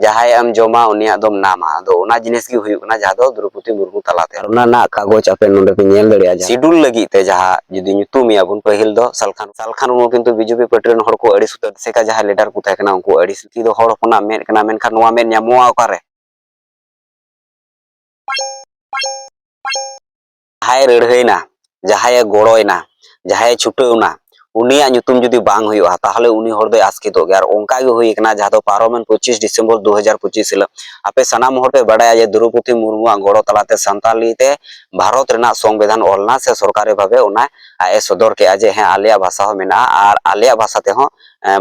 जहाय M जमा उनिया दम नामा आदो ओना जिनिस गी हुयु कना जहा दो द्रौपदी मुर्मू तालाते ओना ना कागज आपे नोंडे पे नेल दड़िया शिड्यूल लगी ते जहा जुदी ᱧᱩᱛᱩᱢ ᱮᱭᱟ ᱵᱚᱱ ᱯᱟᱹᱦᱤᱞ ᱫᱚ ᱥᱟᱞᱠᱷᱟᱱ ᱢᱩᱨᱢᱩ ᱠᱤᱱᱛᱩ ᱵᱤᱡᱮᱯᱤ ᱯᱟर्टी ᱨᱮᱱ ᱦᱚᱲ ᱠᱚ ᱟᱹᱲᱤᱥ ᱩᱛᱟᱹᱨ ᱥᱮᱠᱟ ᱡᱟᱦᱟᱸ ᱞᱤᱰᱟᱨ ᱠᱚ ᱛᱟᱦᱮᱸ ᱠᱟᱱᱟ ᱩᱱᱠᱩ ᱟᱹᱲᱤᱥ ᱫᱚ ᱦᱚᱲ ᱦᱚᱯᱚᱱᱟᱜ ᱢᱮᱫ ᱠᱟᱱᱟ ᱢᱮᱱᱠᱷᱟन ᱱᱚᱣᱟ ᱢᱮᱫ ᱧᱟᱢᱚᱜᱼᱟ ᱚᱠᱟᱨᱮ जहाय रड़हैना जहाय गड़ोयना जहाय छुटावना उनिया ᱧᱩᱛᱩᱢ जुदी बांग हुआ ताहले उनी हर दो आसकितो गया और ओंका गे हुई कना जहां दो पारोमेन 25 डिसेम्बर 2025 हिल आपे सनाम हर पे बड़ाया जे द्रौपदी मुर्मू गड़ो तलाते सान्ताली ते भारत रेना संविधान ऑलना से सरकारी भावे ओना आए सदर के जे हाँ आलिया भाषा हो मेना और आलिया भाषा ते हो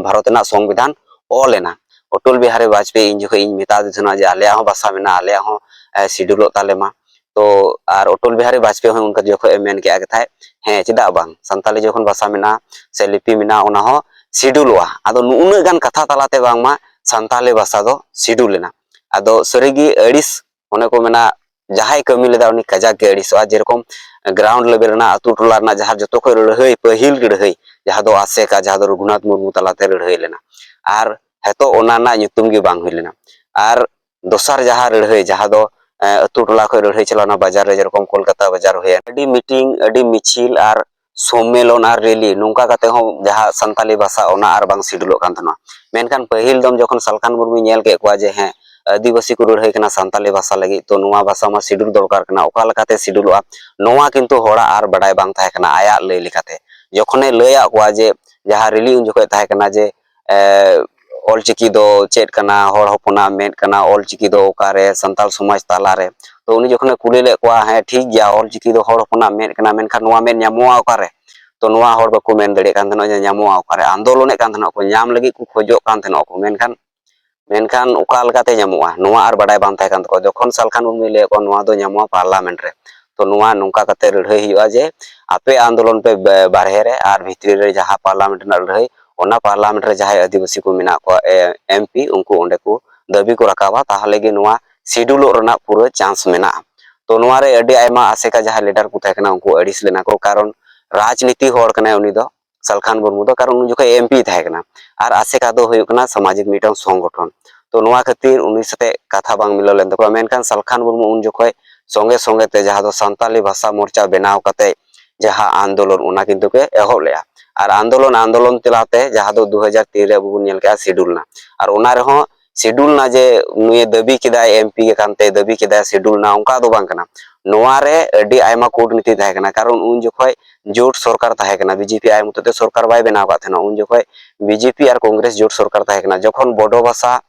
भारत रेना संविधान ऑलेना अटल बिहारी वाजपेयी इन जो इन मेता देना जे आलिया हो भाषा मेना आलिया हो शिड्यूल तालेमा तो और अटल बिहारी वाजपेयी हो उनका जो मेन के था हाँ चेदा बांग सान्ताली जखन भाषा मेना से लिपि मेना ओना हो शिड्यूलवा आदो नुना गान कथा तालाते बांगमा सान्ताली भाषा दो शिड्यूलना आदो सरीगी अड़िस ओने को मेना जहाय कमी लेदा उनी कजाक के अड़िसवा जेरकम ग्राउंड लेवल ना अतु टोला ना जहां जतो को लड़हई पहिल लड़हई जहां दो आसेका जहां दो रघुनाथ मुर्मू तालाते लड़हई लेना आर हेतो ओना ना ᱧᱩᱛᱩᱢ गे बांग हुई लेना आर दोसर जहां लड़हई जहां दो अतु टोला को लड़हई चलाना बाजार रे जेरकम कोलकाता बाजार होया अडी मीटिंग अडी मिचिल आर सम्मेलन और रैली नोंका काते हो जहां सान्ताली भाषा ओना आर बांग शिड्यूल कान थना मेनखान पहिल दम जखन सालखान मुर्मू नेल के को जे हैं आदिवासी को लड़हई कना सान्ताली भाषा लगी तो नोआ भाषा मा शिड्यूल दरकार कना ओका लकाते शिड्यूलवा नोआ किंतु होड़ा आर बडाय बांग थाय कना आया लय लिखाते जखने लया को जे जहां रैली उन जखय थाय कना जे ऑलचिकी दो चेट कना हर हपना मेट कना ऑलचिकी दो ओकारे संताल समाज तालारे तो उनी जखने कुली ले को है ठीक गया ऑलचिकी दो हर हपना मेट कना मेनखान नोआ मेट ᱧᱟᱢᱚᱜᱼᱟ ओकारे तो नोआ हर बाको मेन दड़े कान थनो जे ᱧᱟᱢᱚᱜᱼᱟ ओकारे आंदोलन कान थनो को ᱧᱟᱢ लगी को खोजो कान थनो को मेनखान ओका लकाते ᱧᱟᱢᱚᱜᱼᱟ नोआ आर बडाय बांग थाय कान तको जखन सालखान मुर्मू ले को नोआ दो ᱧᱟᱢᱚᱜᱼᱟ पार्लामेंट रे तो नोआ नोंका काते लड़हई हुआ जे आपे आंदोलन पे बारहे रे आर भितरी रे जहां पार्लामेंट ना लड़हई ओना पार्लामेंट रे जहां आदिवासी को मेना को एमपी उनको ओंडे को दाबी को रकाबा ताहले गे नोआ शिड्यूल रना पूरा चांस मेना तो नोआ रे अडी आयमा आसेका जहां लीडर को थाय कना उनको अड़िस लेना को कारण राजनीति हर कना उनी दो सालखान मुर्मू दो कारण उन जो एमपी थाय कना आर आसेका दो हुयु कना सामाजिक मीटन संगठन तो नोआ खातिर उनी सते कथा बांग मिलो लेन तको मेनखान सालखान मुर्मू उन जो संगे संगे ते जहां दो सान्ताली भाषा मोर्चा बनाव कते जहां आंदोलन उना किंतु के एहब लेया और आंदोलन तलाते जहां दो 2003 रे बुन नेल का शिड्यूल ना और उना रे हो शिड्यूल ना जे नुए दाबी केदा एमपी के कानते दाबी केदा शिड्यूल ना उनका दो बांग कना नोआ रे अडी आयमा कूटनीति थाय कना कारण उन जखय जोट सरकार थाय कना बीजेपी आय मतते सरकार बाय बनाव का थना उन जखय बीजेपी और कांग्रेस जोट सरकार थाय कना जखन बडो भाषा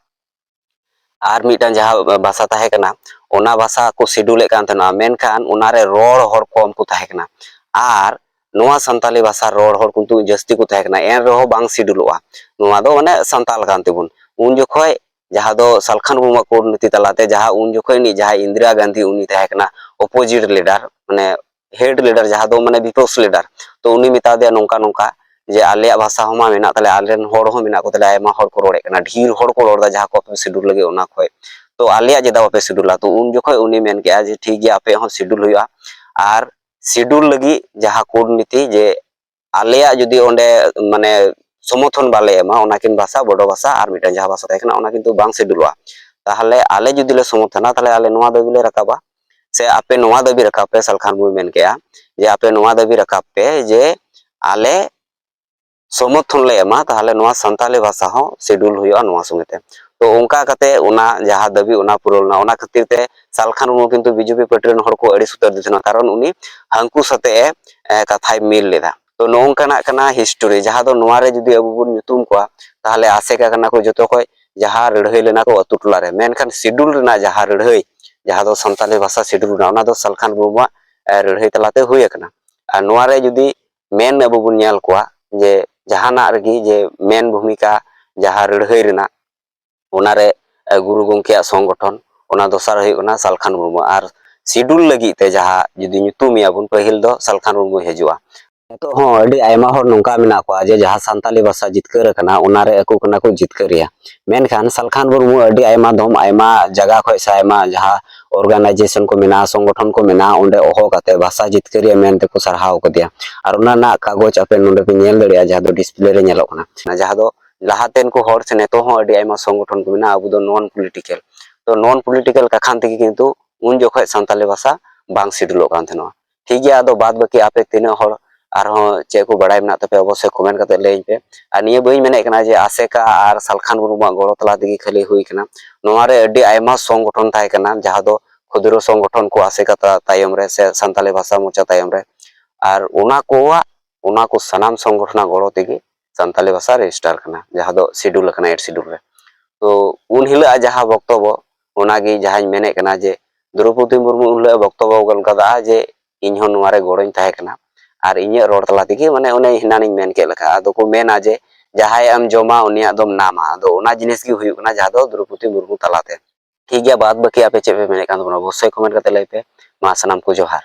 आर मिटान जहां भाषा थाय कना ओना भाषा को शिड्यूल कान थना मेनखान उना रे रोड हर कम को थाय कना आर नोआ सान्ताली भाषा रोड हर किंतु जस्ती को थाय कना एन रहो बांग शिड्यूलवा नोआ दो माने सान्ताल कान तेबुन उन जखय जहां दो सालखान मुर्मू कूटनीति तलाते जहां उन जखय नि जहां इंदिरा गांधी उनी थाय कना अपोजिट लीडर माने हेड लीडर जहां दो माने विपक्ष लीडर तो उनी मिता दे नोंका नोंका जे आलिया भाषा हमा मेना तले आलेन हर हो मेना को तले आयमा हर को रोड़े कना ढीर हर को रोड़दा जहां को शिड्यूल लगे ओना खय तो आलिया जेदा पे शिड्यूला तो उन जखय उनी मेन के जे ठीक गया पे हो शिड्यूल हुआ आर शिड्यूल लगी जहां कूटनीति जे आलिया जुदी ओंडे माने समर्थन बाले एमा ओनाकिन भाषा बडो भाषा और मिटान जहां भाषा थाय कना ओना किंतु बांग शिड्यूलवा ताहले आले जुदी ले समर्थना ताहले आले नोआ दाबी ले रकाबा से आपे नोआ दाबी रकाब पे सालखान मुर्मू मेन केया जे आपे नोआ दाबी रकाब पे जे आले समर्थन ले एमा ताहले नोआ सान्ताली भाषा हो शिड्यूल हुआ नोआ संगेते तो उनका कते उना जहां दाबी उना पुरलना उना खातिर ते सालखान मुर्मू किंतु बीजेपी पार्टी रेन हर को अड़िस उतर दिथना कारण उनी हांकु सते कथाय मिल लेदा तो नोंकाना कना हिस्टोरी जहां दो नोआ रे जुदी अबु बुन ᱧᱩᱛᱩᱢ को ताहले आसेका कना को जतो को जहां लड़हई लेना को अतु टोला रे मेनखान शिड्यूल रेना जहां लड़हई जहां दो सान्ताली भाषा शिड्यूल ना ओना दो सालखान मुर्मू लड़हई तलाते हुई कना और नोआ रे जुदी मेन अबु बुन नेल को जे जहाना रगी जे मेन भूमिका जहां लड़हई रेना ओना रे गुरु गंके संगठन ओना दोसर हुई कना सालखान मुर्मू और शिड्यूल लगी ते जहां जुदी ᱧᱩᱛᱩᱢ एया बुन पहिल दो सालखान मुर्मू हेजुआ तो हो अडी आयमा हर नोंका मेना को जे जहां सान्ताली भाषा जितकर कना ओना रे अकु कना को जितकरिया मेनखान सालखान मुर्मू अडी आयमा दम आयमा जगह खय से आयमा जहां ऑर्गेनाइजेशन को मेना संगठन को मेना ओंडे ओहो काते भाषा जितकरिया मेनते को सरहाव कदिया और ओना ना कागज आपे नोंडे पे नेल दड़िया जहां दो डिस्प्ले रे नेलो कना जहां दो lahaten ko hor se neto ho adi aima songgothon ko mena abu do non political to non political kakhan tegi kintu un jokhoj santali bhasa bang sidulok kan theno ठीक गया ado बात बाकी ape tina hor arho che ko badai mena tape obossoy comment kate lay pe ar niya bain mene kana je aseka ar salkhan murmu goro tala tegi khali hui kana noa re adi aima songgothon tahe kana jaha do khudro songgothon ko aseka tayom re se santali bhasa mocha tayom re ar ona ko sanam songgothona goro tegi santali bhasa register kana jaha do schedule kana 8 schedule re to un hila jaha boktobo onagi jahañ mene kana je Draupadi Murmu उनले बक्तव्य गल कदा जे इन हो नोरे गड़ोñ ताहे kana ar iñe ror tala tegi mane one hinaniñ men ke leka ado ko mena je jahay am joma unia dom nama ado ona jinis gi huyuk na jaha do Draupadi Murmu talate ठीक गया बात बाकी ape chepe mene kan obossoy comment kate lay pe ma sanam ko johar